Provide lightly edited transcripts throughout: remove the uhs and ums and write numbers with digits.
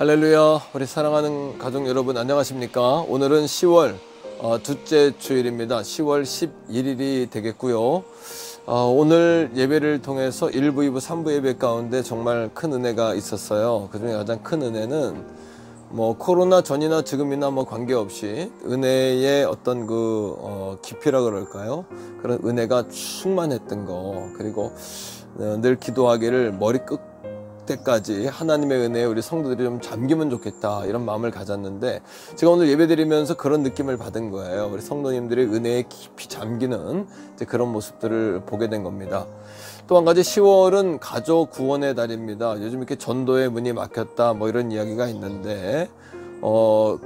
할렐루야. 우리 사랑하는 가족 여러분 안녕하십니까? 오늘은 10월 둘째 주일입니다. 10월 11일이 되겠고요. 오늘 예배를 통해서 1부, 2부, 3부 예배 가운데 정말 큰 은혜가 있었어요. 그중에 가장 큰 은혜는 코로나 전이나 지금이나 관계없이 은혜의 어떤 깊이라 그럴까요? 그런 은혜가 충만했던 거, 그리고 늘 기도하기를 머리 끝 때까지 하나님의 은혜에 우리 성도들이 좀 잠기면 좋겠다, 이런 마음을 가졌는데, 제가 오늘 예배드리면서 그런 느낌을 받은 거예요. 우리 성도님들의 은혜에 깊이 잠기는 그런 모습들을 보게 된 겁니다. 또 한 가지, 10월은 가족 구원의 달입니다. 요즘 이렇게 전도의 문이 막혔다 이런 이야기가 있는데,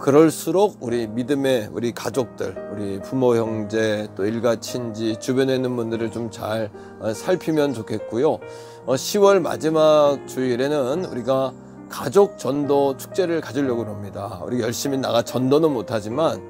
그럴수록 우리 믿음의 우리 가족들, 우리 부모, 형제, 또 일가, 친지, 주변에 있는 분들을 좀 잘 살피면 좋겠고요. 10월 마지막 주일에는 우리가 가족 전도 축제를 가지려고 합니다. 우리 열심히 나가 전도는 못하지만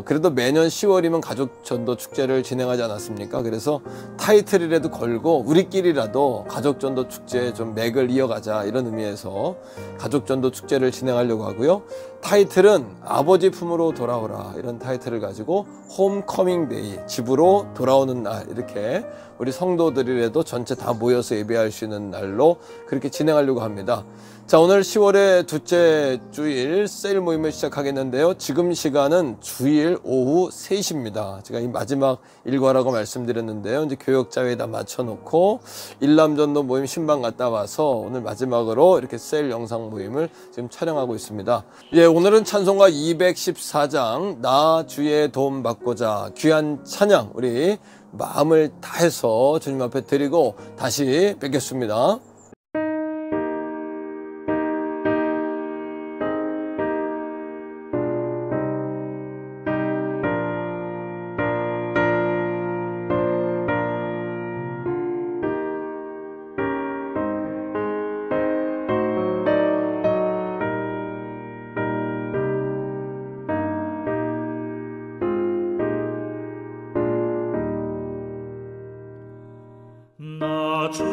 그래도 매년 10월이면 가족 전도 축제를 진행하지 않았습니까? 그래서 타이틀이라도 걸고 우리끼리라도 가족 전도 축제에 좀 맥을 이어가자, 이런 의미에서 가족 전도 축제를 진행하려고 하고요. 타이틀은 아버지 품으로 돌아오라, 이런 타이틀을 가지고 홈커밍 데이, 집으로 돌아오는 날, 이렇게 우리 성도들이라도 전체 다 모여서 예배할 수 있는 날로 그렇게 진행하려고 합니다. 자, 오늘 10월의 둘째 주일 세일 모임을 시작하겠는데요. 지금 시간은 주일 오후 3시입니다. 제가 이 마지막 일과라고 말씀드렸는데요. 이제 교역자회에다 맞춰놓고 일남전도 모임 신방 갔다 와서 오늘 마지막으로 이렇게 세일 영상 모임을 지금 촬영하고 있습니다. 오늘은 찬송가 214장 나 주의 도움 받고자, 귀한 찬양 우리 마음을 다해서 주님 앞에 드리고 다시 뵙겠습니다. 나 주의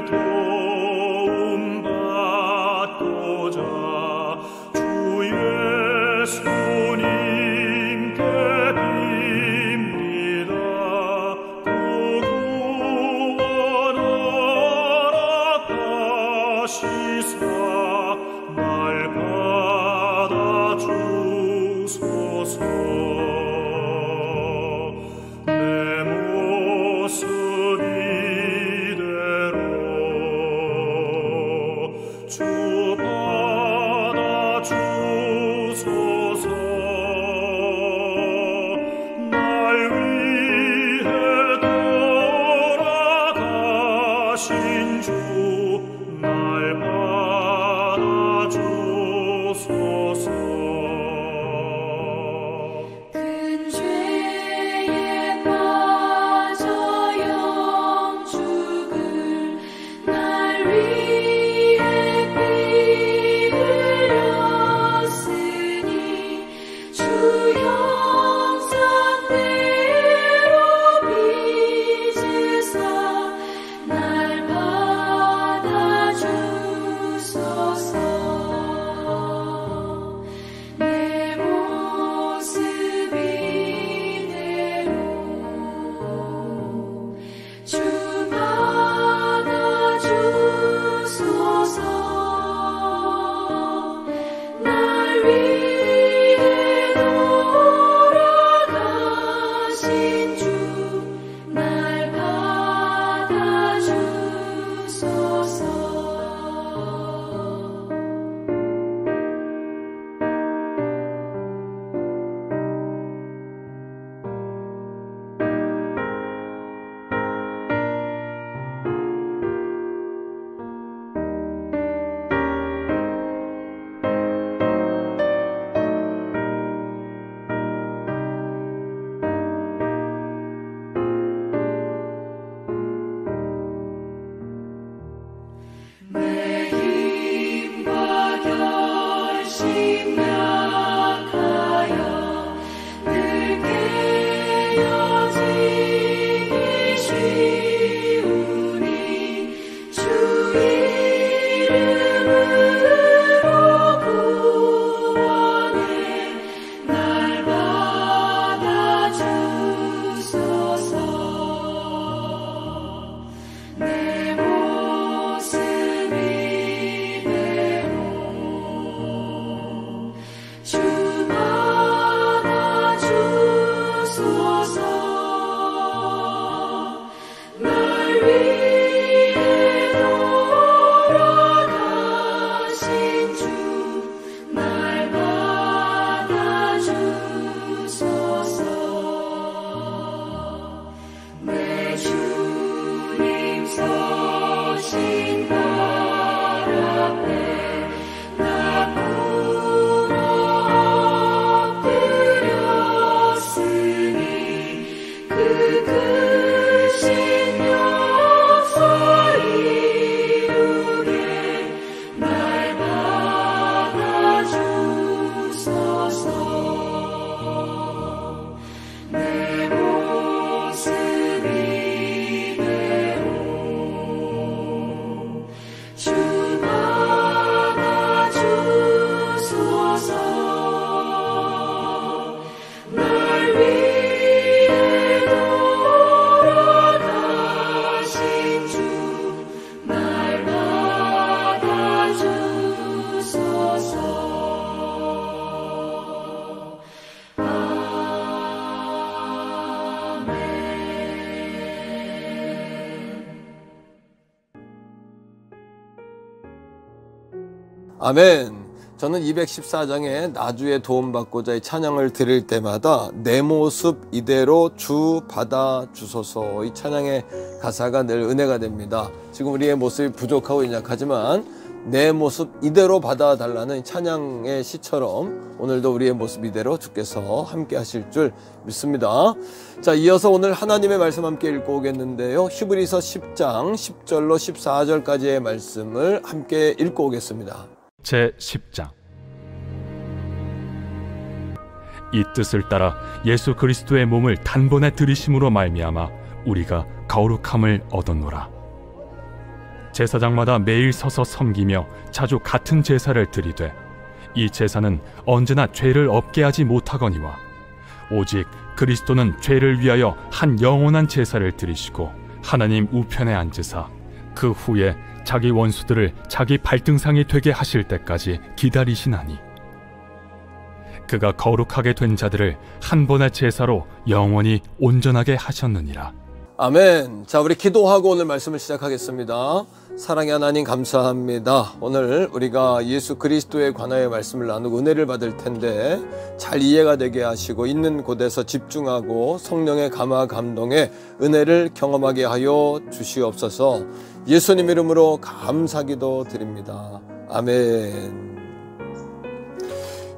도움 받고자 주 예수님께 빕니다. 구원하라 하시사 날 받아 주소서. 아멘. 저는 214장의 나주의 도움받고자 이 찬양을 드릴 때마다 내 모습 이대로 주 받아 주소서, 이 찬양의 가사가 늘 은혜가 됩니다. 지금 우리의 모습이 부족하고 연약하지만 내 모습 이대로 받아달라는 찬양의 시처럼 오늘도 우리의 모습 이대로 주께서 함께 하실 줄 믿습니다. 자, 이어서 오늘 하나님의 말씀 함께 읽고 오겠는데요. 히브리서 10장 10절로 14절까지의 말씀을 함께 읽고 오겠습니다. 제10장. 이 뜻을 따라 예수 그리스도의 몸을 단번에 들이심으로 말미암아 우리가 거룩함을 얻었노라. 제사장마다 매일 서서 섬기며 자주 같은 제사를 드리되 이 제사는 언제나 죄를 없게 하지 못하거니와 오직 그리스도는 죄를 위하여 한 영원한 제사를 드리시고 하나님 우편에 앉으사 그 후에 자기 원수들을 자기 발등상이 되게 하실 때까지 기다리시나니 그가 거룩하게 된 자들을 한 번의 제사로 영원히 온전하게 하셨느니라. 아멘. 자, 우리 기도하고 오늘 말씀을 시작하겠습니다. 사랑의 하나님 감사합니다. 오늘 우리가 예수 그리스도에 관하여 말씀을 나누고 은혜를 받을 텐데 잘 이해가 되게 하시고 있는 곳에서 집중하고 성령의 감화 감동의 은혜를 경험하게 하여 주시옵소서. 예수님 이름으로 감사기도 드립니다. 아멘.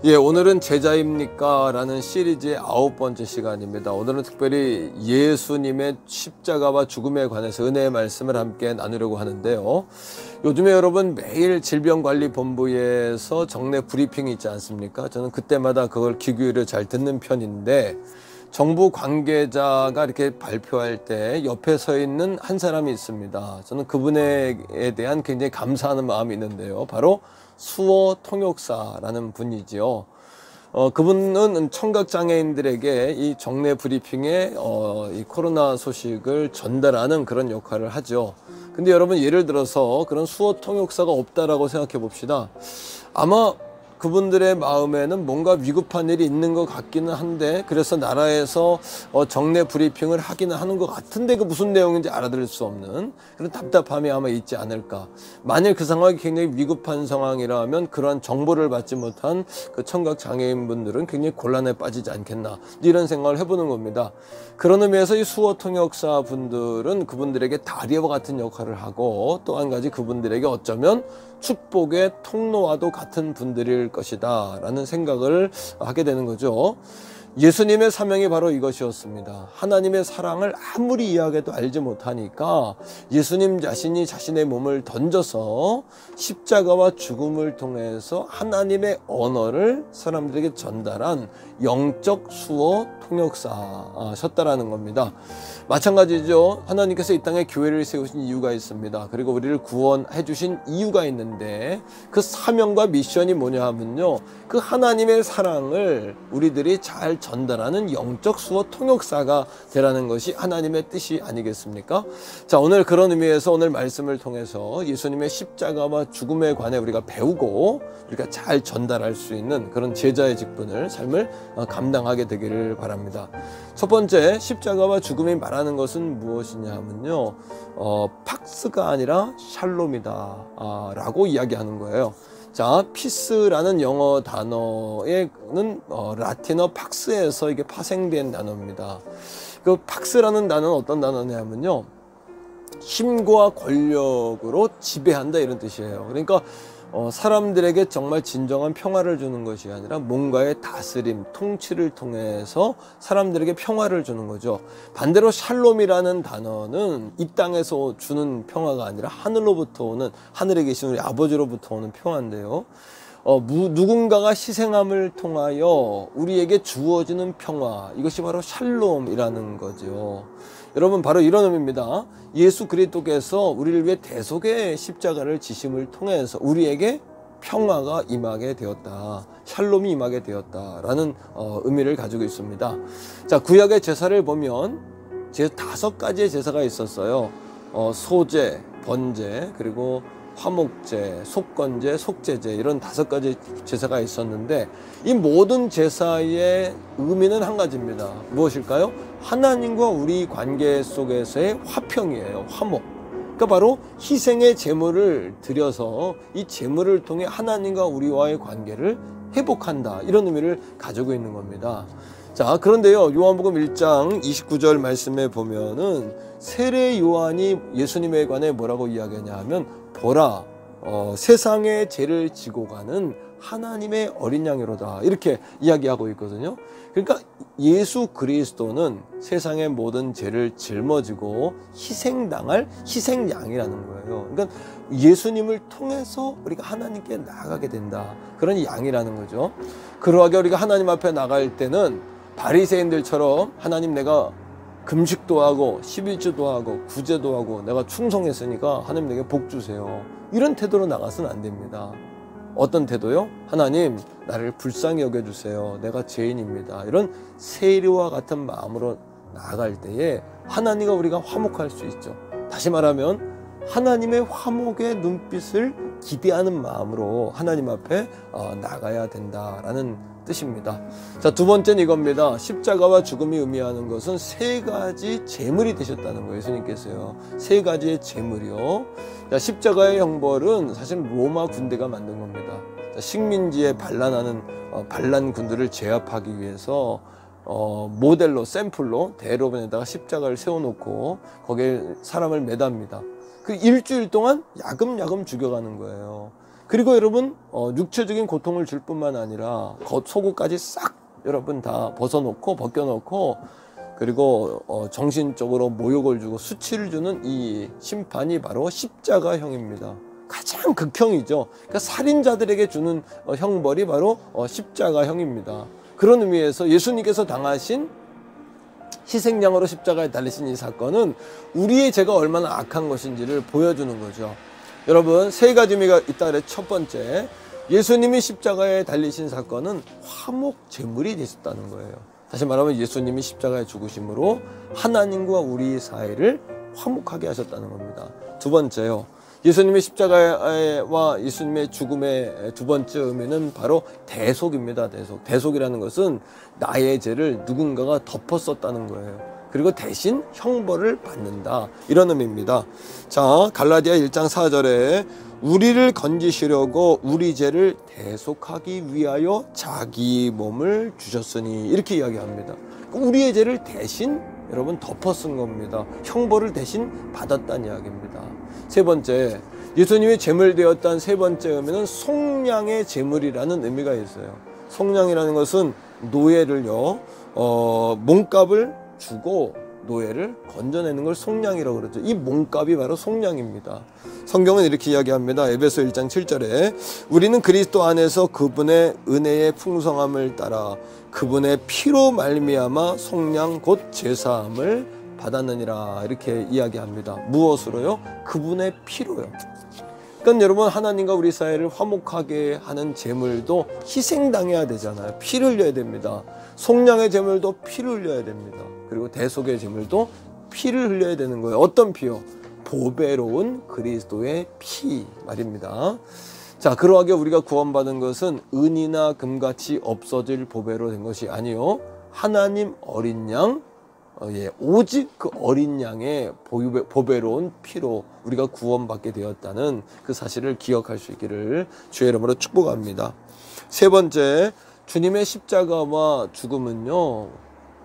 예, 오늘은 제자입니까? 라는 시리즈의 9번째 시간입니다. 오늘은 특별히 예수님의 십자가와 죽음에 관해서 은혜의 말씀을 함께 나누려고 하는데요. 요즘에 여러분 매일 질병관리본부에서 정례 브리핑이 있지 않습니까? 저는 그때마다 그걸 귀 기울여 잘 듣는 편인데 정부 관계자가 이렇게 발표할 때 옆에 서 있는 한 사람이 있습니다. 저는 그분에 대한 굉장히 감사하는 마음이 있는데요. 바로 수호 통역사라는 분이지요. 그분은 청각장애인들에게 이 정례 브리핑에 이 코로나 소식을 전달하는 그런 역할을 하죠. 근데 여러분 예를 들어서 그런 수호 통역사가 없다라고 생각해 봅시다. 아마 그분들의 마음에는 뭔가 위급한 일이 있는 것 같기는 한데 그래서 나라에서 정례 브리핑을 하기는 하는 것 같은데 그 무슨 내용인지 알아들을 수 없는 그런 답답함이 아마 있지 않을까. 만일 그 상황이 굉장히 위급한 상황이라면 그러한 정보를 받지 못한 그 청각장애인분들은 굉장히 곤란에 빠지지 않겠나 이런 생각을 해보는 겁니다. 그런 의미에서 이 수호 통역사 분들은 그분들에게 다리와 같은 역할을 하고 또 한 가지 그분들에게 어쩌면 축복의 통로와도 같은 분들일 것이다 라는 생각을 하게 되는 거죠. 예수님의 사명이 바로 이것이었습니다. 하나님의 사랑을 아무리 이해하게도 알지 못하니까 예수님 자신이 자신의 몸을 던져서 십자가와 죽음을 통해서 하나님의 언어를 사람들에게 전달한 영적 수호 통역사셨다라는 겁니다. 마찬가지죠. 하나님께서 이 땅에 교회를 세우신 이유가 있습니다. 그리고 우리를 구원해 주신 이유가 있는데 그 사명과 미션이 뭐냐 하면요, 그 하나님의 사랑을 우리들이 잘 전달하는 영적 수호 통역사가 되라는 것이 하나님의 뜻이 아니겠습니까? 자, 오늘 그런 의미에서 오늘 말씀을 통해서 예수님의 십자가와 죽음에 관해 우리가 배우고 우리가 잘 전달할 수 있는 그런 제자의 직분을 삶을 감당하게 되기를 바랍니다. 첫 번째, 십자가와 죽음이 말하는 것은 무엇이냐 하면요, 팍스가 아니라 샬롬이다 라고 이야기하는 거예요. 자, 피스라는 영어 단어에는 라틴어 팍스에서 이게 파생된 단어입니다. 그 팍스라는 단어는 어떤 단어냐면요, 힘과 권력으로 지배한다 이런 뜻이에요. 그러니까 사람들에게 정말 진정한 평화를 주는 것이 아니라 뭔가의 다스림, 통치를 통해서 사람들에게 평화를 주는 거죠. 반대로 샬롬이라는 단어는 이 땅에서 주는 평화가 아니라 하늘로부터 오는, 하늘에 계신 우리 아버지로부터 오는 평화인데요. 누군가가 희생함을 통하여 우리에게 주어지는 평화, 이것이 바로 샬롬이라는 거죠. 여러분, 바로 이런 의미입니다. 예수 그리스도께서 우리를 위해 대속의 십자가를 지심을 통해서 우리에게 평화가 임하게 되었다, 샬롬이 임하게 되었다라는 의미를 가지고 있습니다. 자, 구약의 제사를 보면 5가지의 제사가 있었어요. 소제, 번제, 그리고 화목제, 속건제, 속제제, 이런 5가지 제사가 있었는데 이 모든 제사의 의미는 한 가지입니다. 무엇일까요? 하나님과 우리 관계 속에서의 화평이에요. 화목. 그러니까 바로 희생의 제물을 드려서 이 제물을 통해 하나님과 우리와의 관계를 회복한다, 이런 의미를 가지고 있는 겁니다. 자, 그런데요, 요한복음 1장 29절 말씀에 보면은 세례 요한이 예수님에 관해 뭐라고 이야기하냐 하면, 보라, 세상의 죄를 지고 가는 하나님의 어린 양이로다, 이렇게 이야기하고 있거든요. 그러니까 예수 그리스도는 세상의 모든 죄를 짊어지고 희생당할 희생양이라는 거예요. 그러니까 예수님을 통해서 우리가 하나님께 나아가게 된다, 그런 양이라는 거죠. 그러하게 우리가 하나님 앞에 나갈 때는 바리새인들처럼 하나님, 내가 금식도 하고 11조도 하고 구제도 하고 내가 충성했으니까 하나님 내게 복 주세요, 이런 태도로 나가서는 안 됩니다. 어떤 태도요? 하나님, 나를 불쌍히 여겨주세요, 내가 죄인입니다, 이런 세리와 같은 마음으로 나아갈 때에 하나님과 우리가 화목할 수 있죠. 다시 말하면 하나님의 화목의 눈빛을 기대하는 마음으로 하나님 앞에 나가야 된다라는 뜻입니다. 자, 두 번째는 이겁니다. 십자가와 죽음이 의미하는 것은 세 가지 제물이 되셨다는 거예요. 예수님께서요, 세 가지의 제물이요. 자, 십자가의 형벌은 사실 로마 군대가 만든 겁니다. 자, 식민지에 반란하는 반란 군들을 제압하기 위해서 모델로, 샘플로 대로변에다가 십자가를 세워놓고 거기에 사람을 매답니다. 그 일주일 동안 야금야금 죽여가는 거예요. 그리고 여러분, 육체적인 고통을 줄 뿐만 아니라 속옷까지 싹 여러분 다 벗겨놓고, 그리고 정신적으로 모욕을 주고 수치를 주는 이 심판이 바로 십자가형입니다. 가장 극형이죠. 그러니까 살인자들에게 주는 형벌이 바로 십자가형입니다. 그런 의미에서 예수님께서 당하신 희생양으로 십자가에 달리신 이 사건은 우리의 죄가 얼마나 악한 것인지를 보여주는 거죠. 여러분, 세 가지 의미가 있다 그랬죠. 첫 번째, 예수님이 십자가에 달리신 사건은 화목 제물이 되셨다는 거예요. 다시 말하면 예수님이 십자가에 죽으심으로 하나님과 우리 사이를 화목하게 하셨다는 겁니다. 두 번째요, 예수님의 십자가와 예수님의 죽음의 두 번째 의미는 바로 대속입니다. 대속이라는 것은 나의 죄를 누군가가 덮었었다는 거예요. 그리고 대신 형벌을 받는다, 이런 의미입니다. 자, 갈라디아 1장 4절에 우리를 건지시려고 우리 죄를 대속하기 위하여 자기 몸을 주셨으니, 이렇게 이야기합니다. 우리의 죄를 대신 여러분 덮어 쓴 겁니다. 형벌을 대신 받았다는 이야기입니다. 세 번째, 예수님이 제물 되었다는 세 번째 의미는 속량의 제물이라는 의미가 있어요. 속량이라는 것은 노예를요, 몸값을 주고 노예를 건져내는 걸 속량이라고 그러죠. 이 몸값이 바로 속량입니다. 성경은 이렇게 이야기합니다. 에베소 1장 7절에 우리는 그리스도 안에서 그분의 은혜의 풍성함을 따라 그분의 피로 말미암아 속량 곧 제사함을 받았느니라, 이렇게 이야기합니다. 무엇으로요? 그분의 피로요. 그러니까 여러분, 하나님과 우리 사이를 화목하게 하는 제물도 희생당해야 되잖아요. 피를 흘려야 됩니다. 속량의 제물도 피를 흘려야 됩니다. 그리고 대속의 제물도 피를 흘려야 되는 거예요. 어떤 피요? 보배로운 그리스도의 피 말입니다. 자, 그러하게 우리가 구원받은 것은 은이나 금같이 없어질 보배로 된 것이 아니요, 하나님 어린 양, 오직 그 어린 양의 보배로운 피로 우리가 구원받게 되었다는 그 사실을 기억할 수 있기를 주의 이름으로 축복합니다. 세 번째, 주님의 십자가와 죽음은요,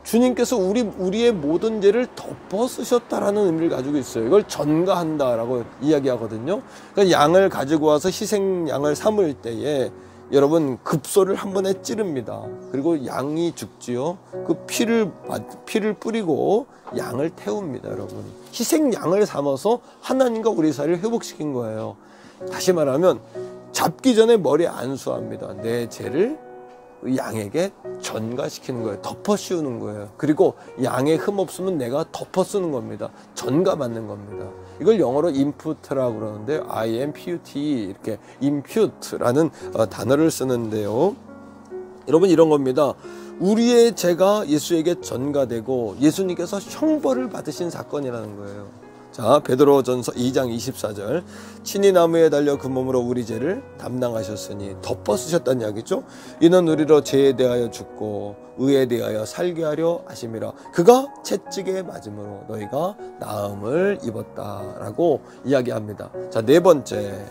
주님께서 우리의 모든 죄를 덮어 쓰셨다라는 의미를 가지고 있어요. 이걸 전가한다라고 이야기하거든요. 그러니까 양을 가지고 와서 희생양을 삼을 때에 여러분 급소를 한 번에 찌릅니다. 그리고 양이 죽지요. 그 피를 뿌리고 양을 태웁니다. 여러분, 희생양을 삼아서 하나님과 우리 사이를 회복시킨 거예요. 다시 말하면 잡기 전에 머리 안수합니다. 내 죄를 양에게 전가시키는 거예요. 덮어 씌우는 거예요. 그리고 양의 흠 없으면 내가 덮어 쓰는 겁니다. 전가 받는 겁니다. 이걸 영어로 impute라고 그러는데 impute, 이렇게 impute라는 단어를 쓰는데요. 여러분, 이런 겁니다. 우리의 죄가 예수에게 전가되고 예수님께서 형벌을 받으신 사건이라는 거예요. 자, 베드로전서 2장 24절. 친히 나무에 달려 그 몸으로 우리 죄를 담당하셨으니 덮어쓰셨다는 이야기죠. 이는 우리로 죄에 대하여 죽고 의에 대하여 살게 하려 하심이라. 그가 채찍에 맞음으로 너희가 나음을 입었다라고 이야기합니다. 자, 네 번째.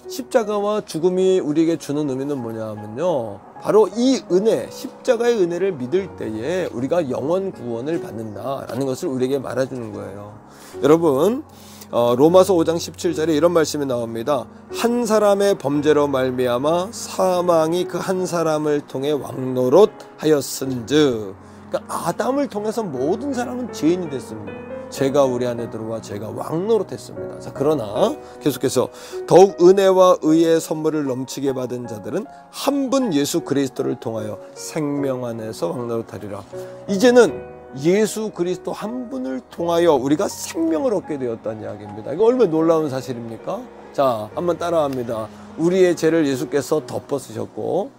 십자가와 죽음이 우리에게 주는 의미는 뭐냐 하면요, 바로 이 은혜, 십자가의 은혜를 믿을 때에 우리가 영원 구원을 받는다라는 것을 우리에게 말해주는 거예요. 여러분, 로마서 5장 17절에 이런 말씀이 나옵니다. 한 사람의 범죄로 말미암아 사망이 그 한 사람을 통해 왕노릇하였은즉, 그러니까 아담을 통해서 모든 사람은 죄인이 됐습니다. 죄가 우리 안에 들어와 죄가 왕노릇했습니다. 자, 그러나 계속해서 더욱 은혜와 의의 선물을 넘치게 받은 자들은 한 분 예수 그리스도를 통하여 생명 안에서 왕노릇하리라. 이제는 예수 그리스도 한 분을 통하여 우리가 생명을 얻게 되었다는 이야기입니다. 이거 얼마나 놀라운 사실입니까? 자, 한번 따라합니다. 우리의 죄를 예수께서 덮어쓰셨고,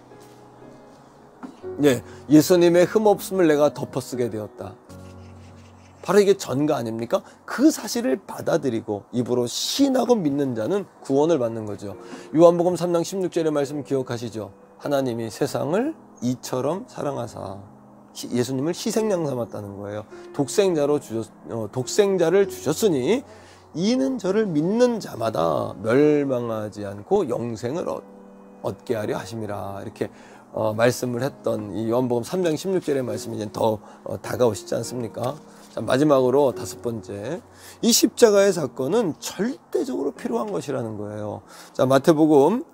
예수님의 흠없음을 내가 덮어쓰게 되었다. 바로 이게 전가 아닙니까? 그 사실을 받아들이고 입으로 시인하고 믿는 자는 구원을 받는 거죠. 요한복음 3장 16절의 말씀 기억하시죠? 하나님이 세상을 이처럼 사랑하사, 예수님을 희생양 삼았다는 거예요. 독생자를 주셨으니 이는 저를 믿는 자마다 멸망하지 않고 영생을 얻게 하려 하심이라. 이렇게 말씀을 했던 이 요한복음 3장 16절의 말씀이 이제 더 다가오시지 않습니까? 자, 마지막으로 다섯 번째, 이 십자가의 사건은 절대적으로 필요한 것이라는 거예요. 자, 마태복음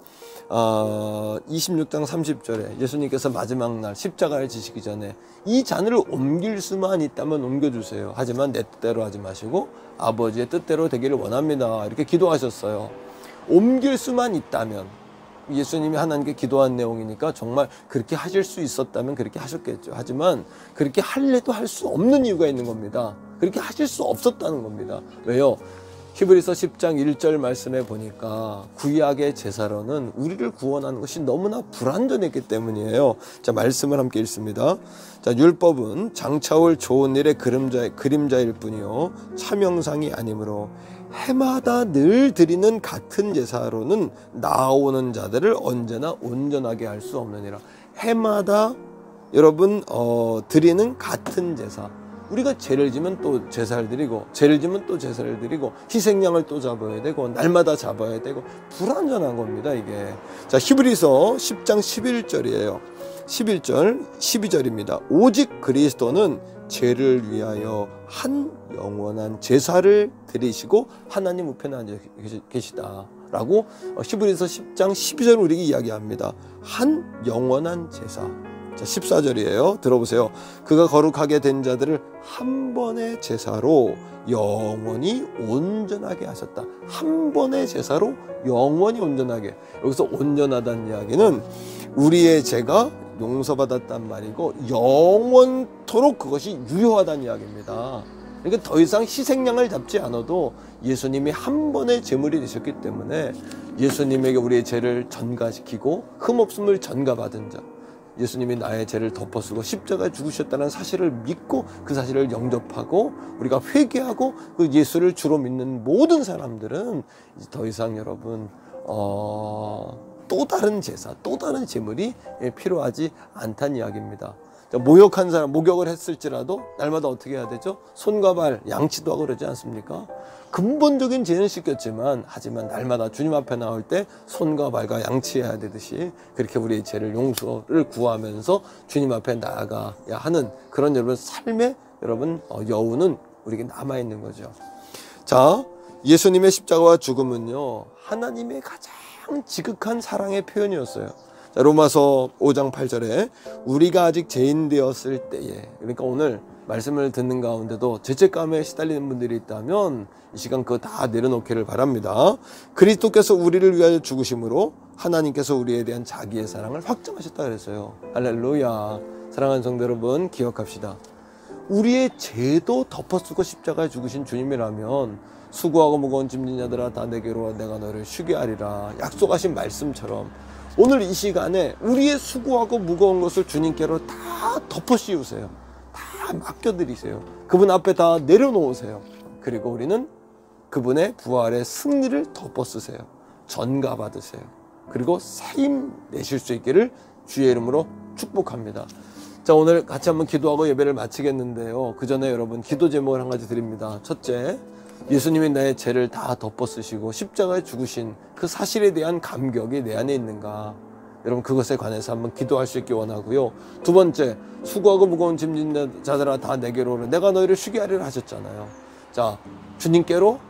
26장 30절에 예수님께서 마지막 날 십자가를 지시기 전에 이 잔을 옮길 수만 있다면 옮겨주세요. 하지만 내 뜻대로 하지 마시고 아버지의 뜻대로 되기를 원합니다. 이렇게 기도하셨어요. 옮길 수만 있다면, 예수님이 하나님께 기도한 내용이니까 정말 그렇게 하실 수 있었다면 그렇게 하셨겠죠. 하지만 그렇게 할래도 할 수 없는 이유가 있는 겁니다. 그렇게 하실 수 없었다는 겁니다. 왜요? 히브리서 10장 1절 말씀에 보니까 구약의 제사로는 우리를 구원하는 것이 너무나 불완전했기 때문이에요. 자, 말씀을 함께 읽습니다. 자, 율법은 장차올 좋은 일의 그림자일 뿐이요 참형상이 아니므로 해마다 늘 드리는 같은 제사로는 나오는 자들을 언제나 온전하게 할 수 없느니라. 해마다 여러분 드리는 같은 제사. 우리가 죄를 지면 또 제사를 드리고, 죄를 지면 또 제사를 드리고, 희생양을 또 잡아야 되고, 날마다 잡아야 되고, 불완전한 겁니다, 이게. 자, 히브리서 10장 11절이에요. 11절, 12절입니다. 오직 그리스도는 죄를 위하여 한 영원한 제사를 드리시고 하나님 우편에 앉아 계시다 라고 히브리서 10장 12절 우리에게 이야기합니다. 한 영원한 제사. 자, 14절이에요. 들어보세요. 그가 거룩하게 된 자들을 한 번의 제사로 영원히 온전하게 하셨다. 한 번의 제사로 영원히 온전하게. 여기서 온전하다는 이야기는 우리의 죄가 용서받았단 말이고 영원토록 그것이 유효하다는 이야기입니다. 그러니까 더 이상 희생양을 잡지 않아도 예수님이 한 번의 제물이 되셨기 때문에 예수님에게 우리의 죄를 전가시키고 흠없음을 전가받은 자, 예수님이 나의 죄를 덮어쓰고 십자가에 죽으셨다는 사실을 믿고 그 사실을 영접하고 우리가 회개하고 그 예수를 주로 믿는 모든 사람들은 이제 더 이상 여러분 또 다른 제사, 또 다른 제물이 필요하지 않다는 이야기입니다. 모욕한 사람, 목욕을 했을지라도 날마다 어떻게 해야 되죠? 손과 발, 양치도 하고 그러지 않습니까? 근본적인 죄는 씻겼지만, 하지만 날마다 주님 앞에 나올 때 손과 발과 양치해야 되듯이 그렇게 우리의 죄를 용서를 구하면서 주님 앞에 나아가야 하는 그런 여러분 삶의 여러분 여운은 우리에게 남아있는 거죠. 자, 예수님의 십자가와 죽음은요, 하나님의 가장 지극한 사랑의 표현이었어요. 자, 로마서 5장 8절에 우리가 아직 죄인 되었을 때에, 그러니까 오늘 말씀을 듣는 가운데도 죄책감에 시달리는 분들이 있다면 이 시간 그거 다 내려놓기를 바랍니다. 그리스도께서 우리를 위하여 죽으심으로 하나님께서 우리에 대한 자기의 사랑을 확증하셨다 그랬어요. 할렐루야. 사랑하는 성도 여러분, 기억합시다. 우리의 죄도 덮어쓰고 십자가에 죽으신 주님이라면 수고하고 무거운 짐진 자들아 다 내게로 와 내가 너를 쉬게 하리라 약속하신 말씀처럼 오늘 이 시간에 우리의 수고하고 무거운 것을 주님께로 다 덮어 씌우세요. 다 맡겨드리세요. 그분 앞에 다 내려놓으세요. 그리고 우리는 그분의 부활의 승리를 덮어쓰세요. 전가 받으세요. 그리고 새힘 내실 수 있기를 주의 이름으로 축복합니다. 자, 오늘 같이 한번 기도하고 예배를 마치겠는데요. 그 전에 여러분 기도 제목을 한 가지 드립니다. 첫째, 예수님이 나의 죄를 다 덮어쓰시고 십자가에 죽으신 그 사실에 대한 감격이 내 안에 있는가? 여러분 그것에 관해서 한번 기도할 수 있기 원하고요. 두 번째, 수고하고 무거운 짐진 자들아 다 내게로 오라. 내가 너희를 쉬게 하리라 하셨잖아요. 자, 주님께로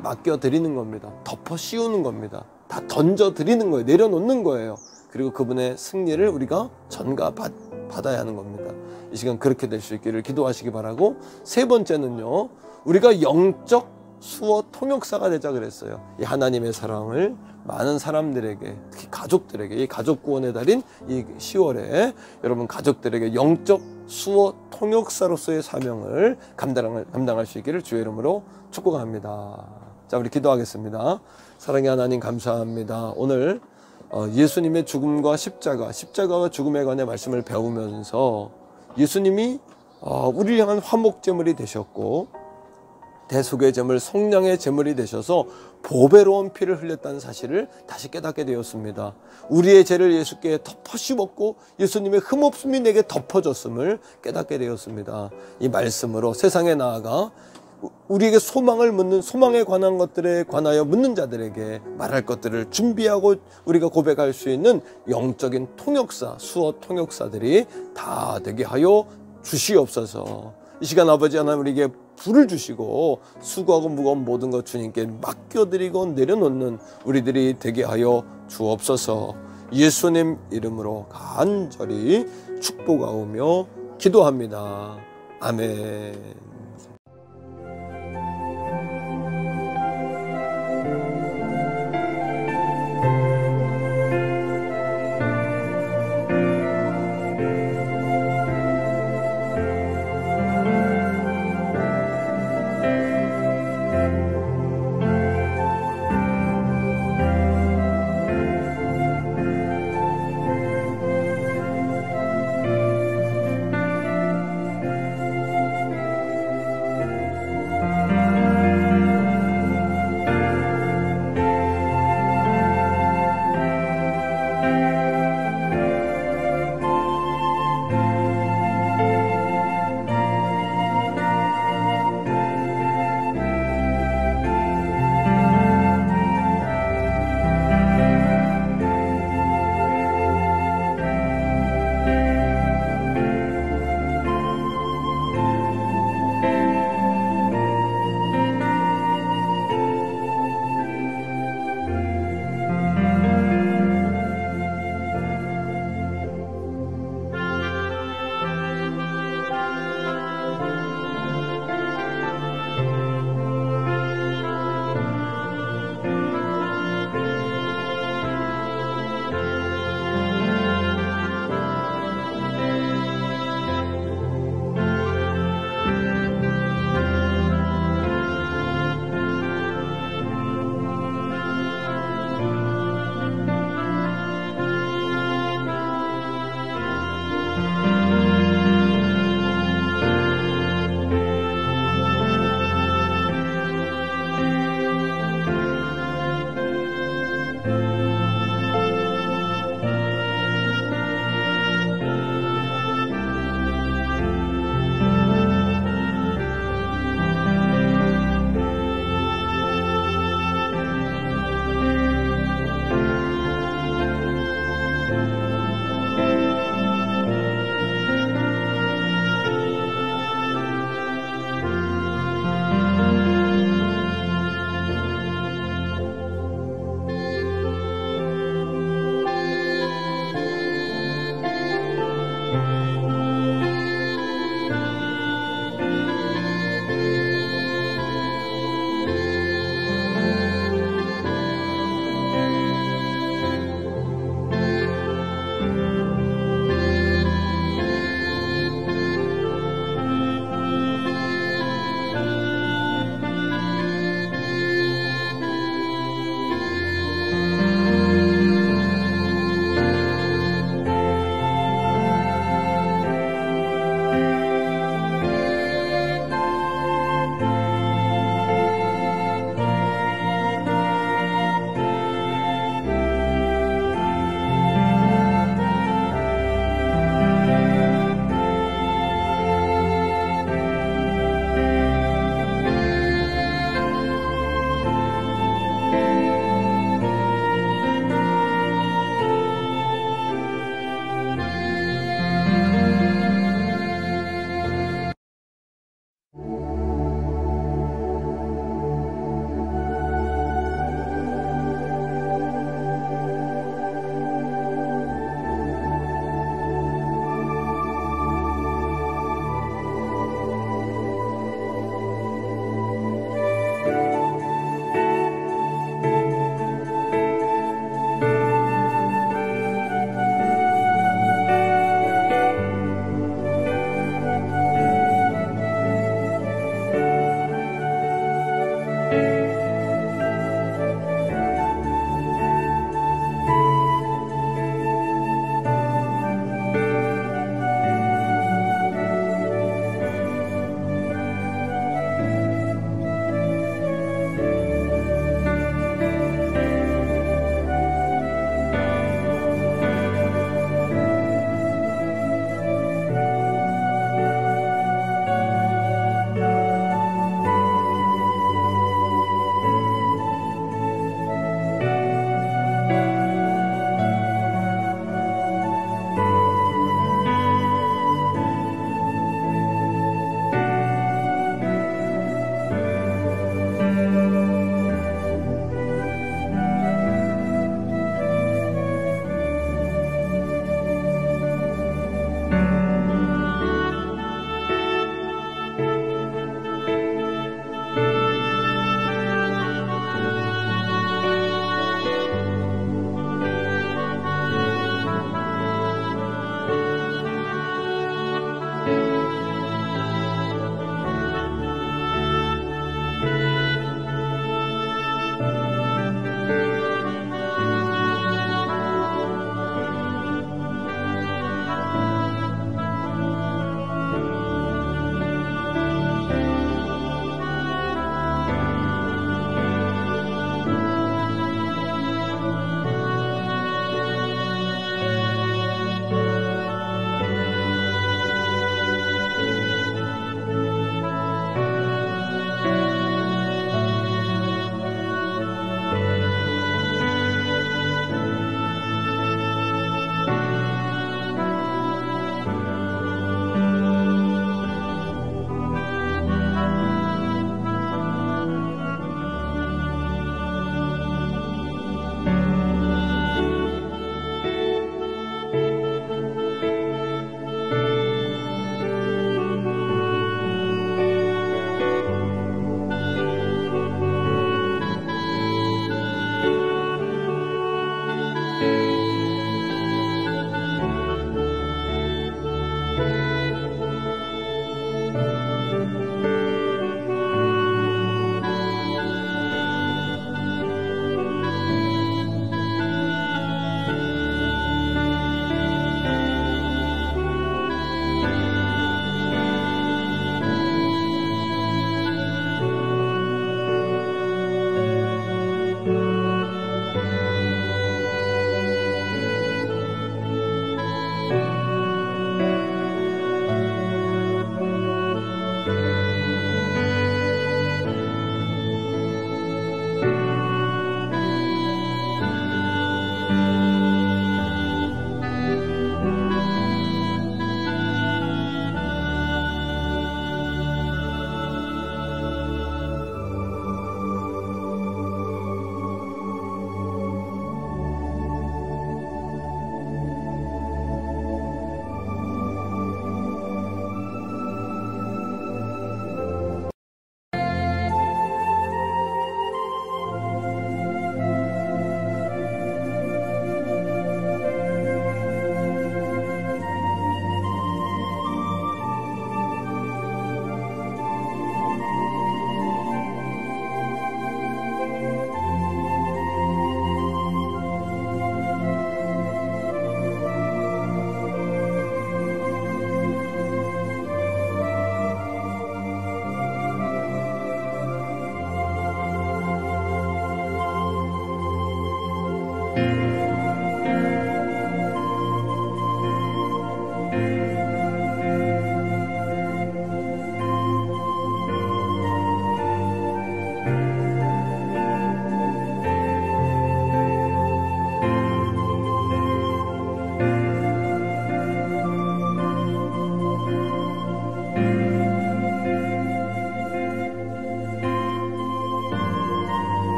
맡겨드리는 겁니다. 덮어 씌우는 겁니다. 다 던져드리는 거예요. 내려놓는 거예요. 그리고 그분의 승리를 우리가 전가받아야 하는 겁니다. 이 시간 그렇게 될 수 있기를 기도하시기 바라고, 세 번째는요, 우리가 영적 수어 통역사가 되자 그랬어요. 이 하나님의 사랑을 많은 사람들에게, 특히 가족들에게, 이 가족 구원의 달인 이 10월에 여러분 가족들에게 영적 수어 통역사로서의 사명을 감당할 수 있기를 주의 이름으로 축복합니다. 자, 우리 기도하겠습니다. 사랑의 하나님 감사합니다. 오늘 예수님의 죽음과 십자가와 죽음에 관해 말씀을 배우면서 예수님이 우리를 향한 화목제물이 되셨고 대속의 제물, 속량의 제물이 되셔서 보배로운 피를 흘렸다는 사실을 다시 깨닫게 되었습니다. 우리의 죄를 예수께 덮어 씌웠고 예수님의 흠없음이 내게 덮어졌음을 깨닫게 되었습니다. 이 말씀으로 세상에 나아가 우리에게 소망을 묻는, 소망에 관한 것들에 관하여 묻는 자들에게 말할 것들을 준비하고 우리가 고백할 수 있는 영적인 통역사, 수어 통역사들이 다 되게 하여 주시옵소서. 이 시간 아버지 하나님 우리에게 불을 주시고 수고하고 무거운 모든 것 주님께 맡겨드리고 내려놓는 우리들이 되게 하여 주옵소서. 예수님 이름으로 간절히 축복하오며 기도합니다. 아멘.